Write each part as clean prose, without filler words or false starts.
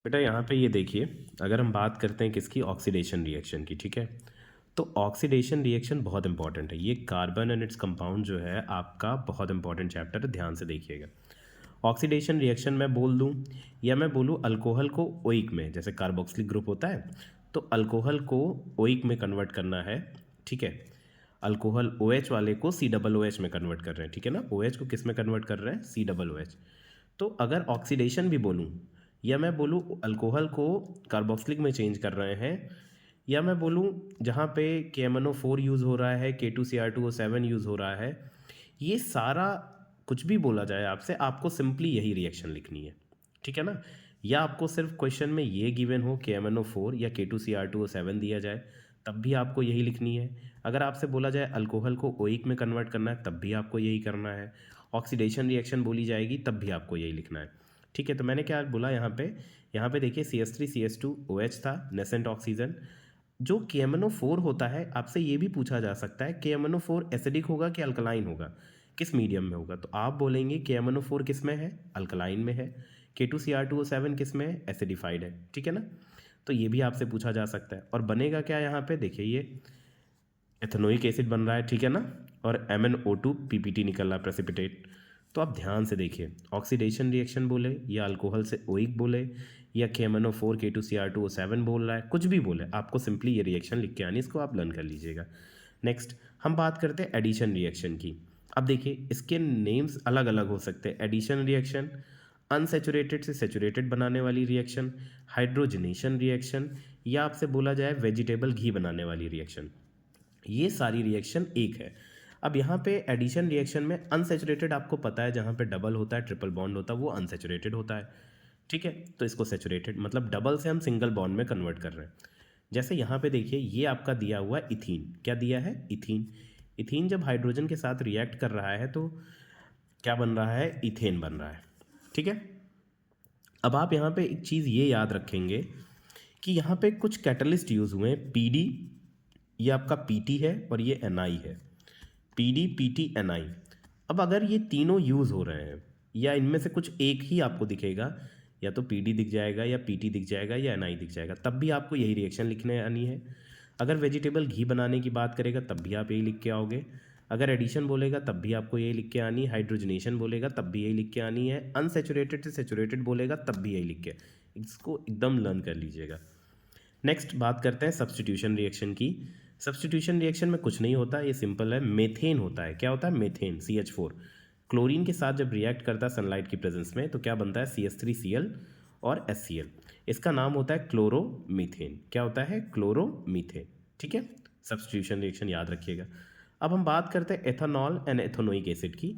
बेटा यहाँ पे ये देखिए, अगर हम बात करते हैं किसकी, ऑक्सीडेशन रिएक्शन की, ठीक है। तो ऑक्सीडेशन रिएक्शन बहुत इंपॉर्टेंट है। ये कार्बन एंड इट्स कंपाउंड जो है आपका बहुत इंपॉर्टेंट चैप्टर है, ध्यान से देखिएगा। ऑक्सीडेशन रिएक्शन मैं बोल दूं या मैं बोलूं अल्कोहल को ओइक में, जैसे कार्बोक्सिलिक ग्रुप होता है तो अल्कोहल को ओइक में कन्वर्ट करना है, ठीक है। अल्कोहल ओ एच वाले को सी डबल ओ एच में कन्वर्ट कर रहे हैं, ठीक है ना। ओ एच को किस में कन्वर्ट कर रहे हैं, सी डबल ओ एच। तो अगर ऑक्सीडेशन भी बोलूं या मैं बोलूं अल्कोहल को कार्बोक्सिलिक में चेंज कर रहे हैं, या मैं बोलूं जहाँ पे KMnO4 यूज़ हो रहा है, K2Cr2O7 यूज़ हो रहा है, ये सारा कुछ भी बोला जाए आपसे, आपको सिंपली यही रिएक्शन लिखनी है, ठीक है ना। या आपको सिर्फ क्वेश्चन में ये गिवन हो KMnO4 या K2Cr2O7 दिया जाए, तब भी आपको यही लिखनी है। अगर आपसे बोला जाए अल्कोहल को ओइक में कन्वर्ट करना है, तब भी आपको यही करना है। ऑक्सीडेशन रिएक्शन बोली जाएगी तब भी आपको यही लिखना है, ठीक है। तो मैंने क्या बोला यहाँ पे देखिए CH3CH2OH था, नेसेंट ऑक्सीजन। जो KMnO4 होता है, आपसे ये भी पूछा जा सकता है KMnO4 एसिडिक होगा कि अल्कलाइन होगा, किस मीडियम में होगा। तो आप बोलेंगे KMnO4 किस में है, अल्कलाइन में है। K2Cr2O7 किस में है, एसिडिफाइड है, ठीक है ना। तो ये भी आपसे पूछा जा सकता है। और बनेगा क्या, यहाँ पे देखिए ये एथेनोइक एसिड बन रहा है, ठीक है ना। और MnO2 PPT निकल रहा है, प्रेसिपिटेट। तो आप ध्यान से देखिए, ऑक्सीडेशन रिएक्शन बोले या अल्कोहल से ओइक बोले या KMnO4 K2Cr2O7 बोल रहा है, कुछ भी बोले, आपको सिंपली ये रिएक्शन लिख के आनी, इसको आप लर्न कर लीजिएगा। नेक्स्ट हम बात करते हैं एडिशन रिएक्शन की। अब देखिए इसके नेम्स अलग अलग हो सकते हैं। एडिशन रिएक्शन, अनसेचुरेटेड से सेचुरेटेड बनाने वाली रिएक्शन, हाइड्रोजनेशन रिएक्शन, या आपसे बोला जाए वेजिटेबल घी बनाने वाली रिएक्शन। ये सारी रिएक्शन एक है। अब यहाँ पे एडिशन रिएक्शन में अनसेचुरेटेड आपको पता है, जहाँ पे डबल होता है, ट्रिपल बॉन्ड होता है, वो अनसेचुरेटेड होता है, ठीक है। तो इसको सेचुरेटेड मतलब डबल से हम सिंगल बॉन्ड में कन्वर्ट कर रहे हैं। जैसे यहाँ पे देखिए ये आपका दिया हुआ इथीन, क्या दिया है, इथीन। इथीन जब हाइड्रोजन के साथ रिएक्ट कर रहा है तो क्या बन रहा है, इथेन बन रहा है, ठीक है। अब आप यहाँ पे एक चीज़ ये याद रखेंगे कि यहाँ पे कुछ कैटलिस्ट यूज़ हुए हैं, PD, ये आपका PT है और ये NI है, PD PT NI। अब अगर ये तीनों यूज़ हो रहे हैं या इनमें से कुछ एक ही आपको दिखेगा, या तो PD दिख जाएगा या PT दिख जाएगा या NI दिख जाएगा, तब भी आपको यही रिएक्शन लिखने आनी है। अगर वेजिटेबल घी बनाने की बात करेगा तब भी आप यही लिख के आओगे। अगर एडिशन बोलेगा तब भी आपको यही लिख के आनी है। हाइड्रोजनेशन बोलेगा तब भी यही लिख के आनी है। अनसेचुरेटेड से सेचुरेटेड बोलेगा तब भी यही लिख के, इसको एकदम लर्न कर लीजिएगा। नेक्स्ट बात करते हैं सब्स्टिट्यूशन रिएक्शन की। सब्स्टिट्यूशन रिएक्शन में कुछ नहीं होता, ये सिंपल है, मेथेन होता है। क्या होता है, मेथेन, CH4 क्लोरीन के साथ जब रिएक्ट करता है सनलाइट की प्रेजेंस में तो क्या बनता है, CH3Cl और HCl। इसका नाम होता है क्लोरोमीथेन। क्या होता है, क्लोरोमीथेन, ठीक है। सब्स्टिट्यूशन रिएक्शन याद रखिएगा। अब हम बात करते हैं एथेनॉल एंड एथेनोइक एसिड की।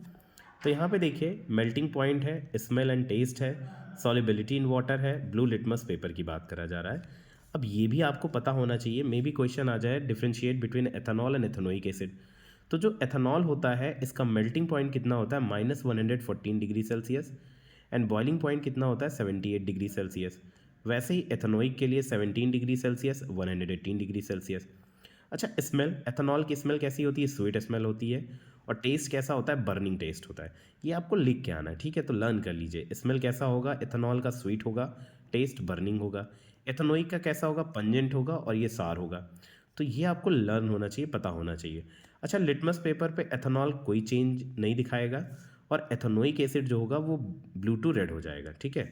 तो यहाँ पे देखिए मेल्टिंग पॉइंट है, स्मेल एंड टेस्ट है, सॉल्युबिलिटी इन वाटर है, ब्लू लिटमस पेपर की बात करा जा रहा है। अब ये भी आपको पता होना चाहिए, मे बी क्वेश्चन आ जाए, differentiate between ethanol and ethanoic acid. तो जो एथेनॉल होता है इसका मेल्टिंग पॉइंट कितना होता है, -114 degree Celsius, and boiling point कितना होता है, 78 डिग्री सेल्सियस। वैसे ही एथेनोइक के लिए 17 डिग्री सेल्सियस, 118 डिग्री सेल्सियस। अच्छा, स्मेल, एथेनॉल की स्मेल कैसी होती है, स्वीट स्मेल होती है। और टेस्ट कैसा होता है, बर्निंग टेस्ट होता है। ये आपको लिख के आना है, ठीक है। तो लर्न कर लीजिए, स्मेल कैसा होगा, एथेनॉल का स्वीट होगा, टेस्ट बर्निंग होगा। एथेनोइक का कैसा होगा, पंजेंट होगा और ये सार होगा। तो ये आपको लर्न होना चाहिए, पता होना चाहिए। अच्छा, लिटमस पेपर पे एथेनॉल कोई चेंज नहीं दिखाएगा और एथेनोइक एसिड जो होगा वो ब्लू टू रेड हो जाएगा, ठीक है।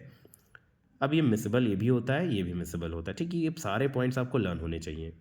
अब ये मिसेबल ये भी होता है, ये भी मिसेबल होता है, ठीक है। ये सारे पॉइंट्स आपको लर्न होने चाहिए।